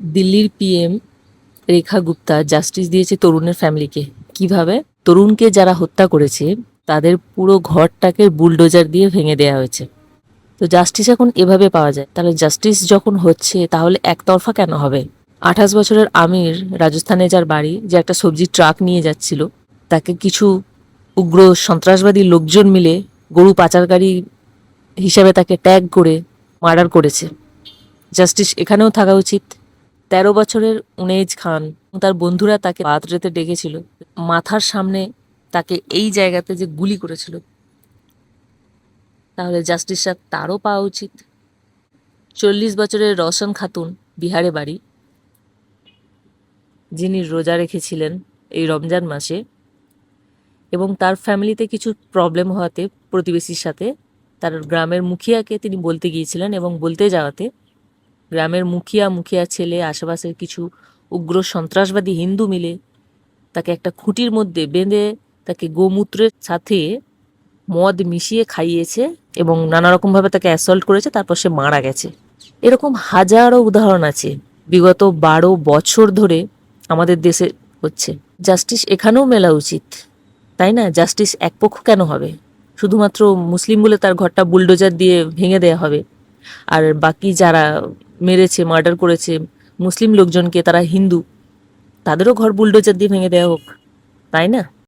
দিল্লির পিএম রেখা গুপ্তা জাস্টিস দিয়েছে তরুণের ফ্যামিলিকে। কিভাবে? তরুণকে যারা হত্যা করেছে তাদের পুরো ঘরটাকে বুলডোজার দিয়ে ভেঙে দেওয়া হয়েছে। তো জাস্টিস এখন এভাবে পাওয়া যায়। তাহলে জাস্টিস যখন হচ্ছে তাহলে একতরফা কেন হবে? 28 বছরের আমির, রাজস্থানে যার বাড়ি, যে একটা সবজির ট্রাক নিয়ে যাচ্ছিল, তাকে কিছু উগ্র সন্ত্রাসবাদী লোকজন মিলে গরু পাচারকারী হিসাবে তাকে ট্যাগ করে মার্ডার করেছে। জাস্টিস এখানেও থাকা উচিত। 13 বছরের উনেজ খান, তার বন্ধুরা তাকে বার্থডেতে ডেকেছিল, মাথার সামনে তাকে এই জায়গাতে যে গুলি করেছিল, তাহলে জাস্টিসটা তারও পাওয়া উচিত। 40 বছরের রওশন খাতুন, বিহারে বাড়ি, যিনি রোজা রেখেছিলেন এই রমজান মাসে এবং তার ফ্যামিলিতে কিছু প্রবলেম হওয়াতে প্রতিবেশীর সাথে তার গ্রামের মুখিয়াকে তিনি বলতে গিয়েছিলেন এবং বলতে যাওয়াতে গ্রামের মুখিয়া ছেলে, আশেপাশের কিছু উগ্র সন্ত্রাসবাদী হিন্দু মিলে তাকে একটা খুঁটির মধ্যে বেঁধে তাকে গোমূত্রের সাথে মদ মিশিয়ে খাইয়েছে এবং নানা রকমভাবে তাকে অ্যাসল্ট করেছে, তারপর সে মারা গেছে। এরকম হাজারো উদাহরণ আছে বিগত 12 বছর ধরে আমাদের দেশে হচ্ছে। জাস্টিস এখানেও মেলা উচিত, তাই না? জাস্টিস একপক্ষ কেন হবে? শুধুমাত্র মুসলিম বলে তার ঘরটা বুলডোজার দিয়ে ভেঙে দেয়া হবে, আর বাকি যারা মেরেছে, মার্ডার করেছে মুসলিম লোকজনকে, তারা হিন্দু, তাদেরও ঘর বুলডোজার দিয়ে ভেঙে দেওয়া হোক, তাই না?